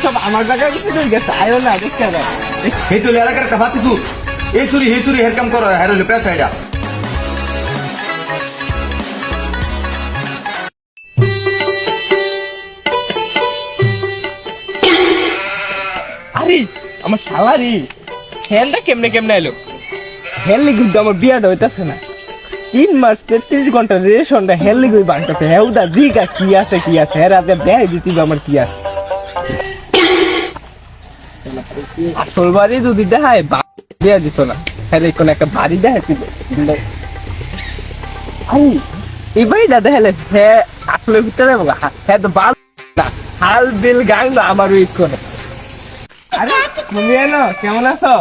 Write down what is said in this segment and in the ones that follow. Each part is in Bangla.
সব আমার জায়গায় গেছে আয়ো না দেখতে এই তো এলাকার একটা ভাতি সুর এই সুরি হে সুরি হের কাম করো হ্যাঁ হলো পেশা এটা আরে আমার শালারি ফ্যানটা কেমনে কেমনে এলো হেললি কিন্তু আমার বিয়াটা হইতাছে না 3 মাস 33 ঘন্টা রেশনটা হেললি কই বানতেছে হেউদা দিগা কি আছে হ্যাঁ রাতে দেয় দিতি আমার কি আছে আসল বাড়ি যদি দেখায় দেয়া দিত না তাহলে কোন একটা বাড়ি দেখায় আরে এই বাড়িটা দেখালে হ্যাঁ আসলে ভিতরে হ্যাঁ তো বাল হাল বিল গান আমার উইক করে আরে তুমি এনো কেমন আছো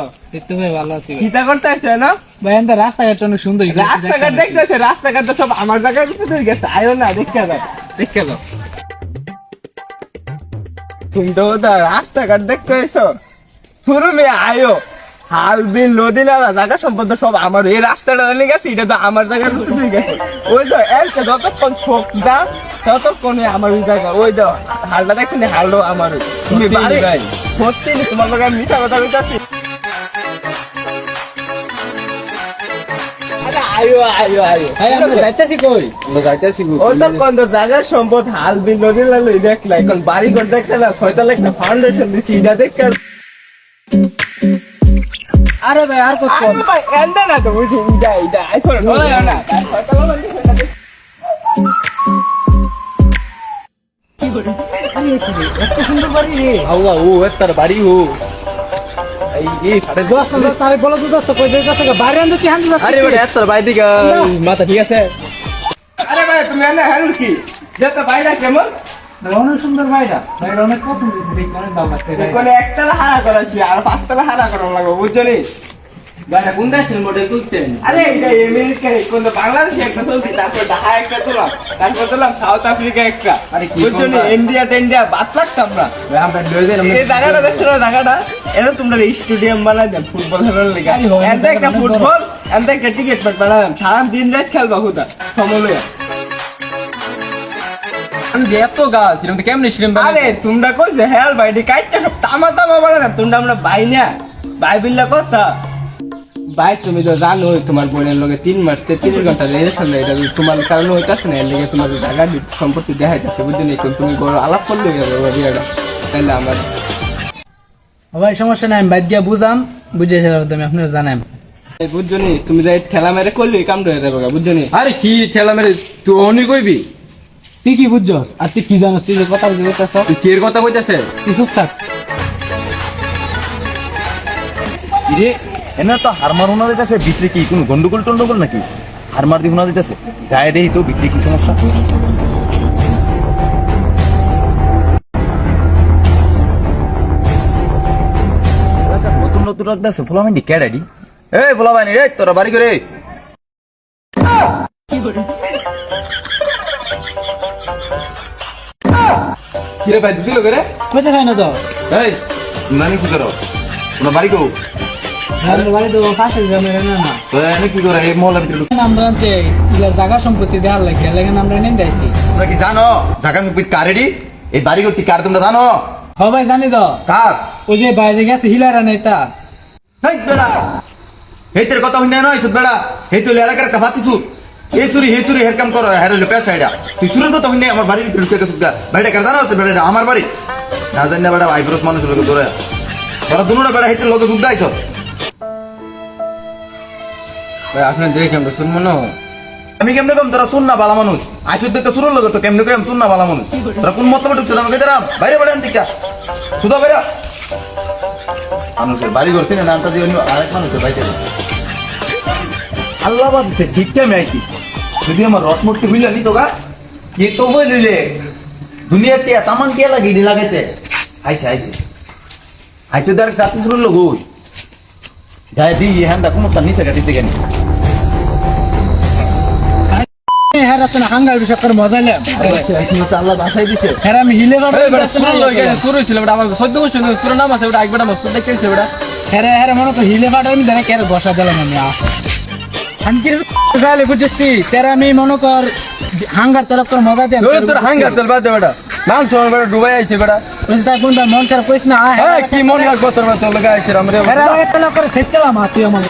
তুমি ভালো আছি কিটা করতে আসছো না ভাই এন্ড রাস্তাঘাট অনেক সুন্দর রাস্তাঘাট দেখতেছে রাস্তাঘাট সব আমার জায়গায় ভিতরে গেছে আয়ো না দেখতে দাও তুমি তো রাস্তাঘাট দেখতে এসো শুরু মেয়ে আয়ো হাল বিল নদী নালা জায়গা সম্পদ সব আমার এই রাস্তাটা নিয়ে গেছে এটা তো আমার জায়গার ভিতরে গেছে ওই তো এলকে যতক্ষণ শোক দা ততক্ষণে আমার ওই জায়গা ওই তো হালটা দেখছো না হালও আমার তুমি ভাই সত্যি তোমার লোক আমি মিশা কথা বলতেছি সম্পদ হাল বিল নদী নালা দেখলা এখন বাড়ি ঘর দেখতে না 6 তলা একটা ফাউন্ডেশন দিছি এটা দেখতে আরে ভাই আর কত ভাই এন্ডা না তো বুঝি এটা আইফোন নয় না এত সুন্দর বাড়ি রে আল্লাহ ও এত্তার বাড়ি ও এই সাড়ে দোস্ত তারে বলো তো দোস্ত কই দেই কাছে বাইরে আনতে কি হাঁটু আরে বেটা এত্তার বাড়ি দিকে মাথা ঠিক আছে আরে ভাই তুমি এনে হেল কি যেতে বাইরে কেমন অনেক সুন্দর ভাইটা ভাইটা অনেক পছন্দ দেখতে অনেক দাম লাগছে কোন একতলা হারা করাছি আর 5 তলা হারা করা লাগবে বুঝছনি ভাইটা কোন দেশের মডেল তুলতেন আরে এটা আমেরিকার কোন বাংলাদেশে একটা চলছে তারপর ঢাকা একটা তোলাম তারপর তোলাম সাউথ আফ্রিকা একটা আরে কি বুঝছনি ইন্ডিয়া বাদ লাগতাম আমরা আমরা লয়ে দিলাম এই জায়গাটা দেখছো না জায়গাটা এটা তোমরা স্টেডিয়াম বানাই দেন ফুটবল খেলার লেগে এত একটা ফুটবল এত একটা টিকিট বানালাম সারা দিন রাত খেলবা হুদা সমলয়া আমি এত গাছ এরকম কেমনে শিরম আরে তোমরা কইছে হেল ভাই দি কাইটটা সব তামা বানালাম তোমরা আমরা বাই না বাই বিল্লা কথা ভাই তুমি তো জানো তোমার বোনের লগে 3 মাস 33 ঘন্টা রিলেশন এটা তোমার কারণে হইতাছে না এর লেগে তোমার জায়গা সম্পত্তি দেখাইতেছে বুঝলি না তুমি বড় আলাপ করলে বিয়াটা তাহলে আমার ভাই সমস্যা নাই আমি বাদ দিয়া বুঝাম বুঝে আমি আপনার জানাম বুঝছনি তুমি যাই ঠেলা মেরে করলে কাম হয়ে যাবে বুঝছনি আরে কি ঠেলা মেরে তুই অনি কইবি তুই কি বুঝছস আর তুই কি জানোস তুই যে কথা বলতেছ তুই কের কথা কইতাছে তুই চুপ থাক রে এনা তো হারমার হোনা দিতেছে ভিতরে কি কোনো গন্ডগোল নাকি হারমার দি হোনা দিতেছে যায় দেই তো ভিতরে কি সমস্যা এলাকার নতুন রাখতেছে ফুলামাইন্ডি ক্যাডাডি এই ফুলামাইনি রে তোরা বাড়ি করে কিরে ভাই দিল করে কইতে হয় না তো এই নানি কি করো তোরা বাড়ি কো আমাদের বাড়ি তো পাশে গ্রামের না না তো এনে কি করে এই মহল্লার ভিতরে আমরা হচ্ছে জায়গা সম্পত্তি দেওয়ার লাগে লেগে আমরা নেন যাইছি তোমরা কি জানো জায়গা মিপিত কারেডি এই বাড়ি করতে কার তোমরা জানো হ ভাই জানি তো কার ওই যে বাইরে গেছে হিলারা নেতা এই বেড়া হেতের কথা হইনা নয় সুদ বেড়া হেতু এলাকার একটা ভাতি সুর এই সুরি হে সুরি হের কাম করো হ্যাঁ হলো পেশা এটা তুই সুরের কথা হইনা আমার বাড়ির ভিতরে ঢুকে গেছিস বাড়িটা কার জানো আছে বেড়া আমার বাড়ি না জানি না বেড়া আইব্রোস মানুষ লোক ধরে তোরা দুনোটা বেড়া হেতের লোকে দুধ দাইছ ভাই আপনি দেখে আমরা শুনবো না আমি কেমনে কম তোরা শুন না বালা মানুষ আইসুদ দেখতে সুরের লোক তো কেমনে কম শুন না বালা মানুষ তোরা কোন মতলবে ঢুকছে আমাকে দেরাম বাইরে বেড়া আনতে কা সুদা বেড়া মানুষের বাড়ি করছি না নামটা দিয়ে আরেক মানুষের বাড়িতে আল্লাহ বাঁচছে ঠিক টাইমে আইসি যদি আমার রথ মূর্তি হইলা নি তো গা কে তো বই লইলে দুনিয়ার টিয়া তামান টিয়া লাগে ইডি লাগাইতে আইসে ডাইরেক্ট সাথে শুরু লোক ওই গায়ে দিয়ে হ্যান্ডা কুমুরটা নিচে কাটিতে কেন হ্যাঁ রাতে না হাঙ্গার বিষয় করে মজা নিলাম আল্লাহ বাসাই দিছে হ্যাঁ আমি হিলে শুরু ছিল বেটা আমার 14 বছর শুরু নাম আছে বেটা একবার মস্ত দেখতেছে বেটা হ্যাঁ মনে তো হিলে ফাটা আমি জানি কেন বসা দিলাম আমি হাঙ্কির গালে বুঝছিস তেরা আমি মনে কর হাঙ্গার তরফ তোর মজা দেন তোর হাঙ্গার তেল বাদ দে বেটা মান সময় বেড়া ডুবাই আইছে বেড়া ওই যে তার কোনটা মন খারাপ করিস না কি মন রাখবো তোর তোর লগে আইছে রে আমরা করে খেতে তুই আমার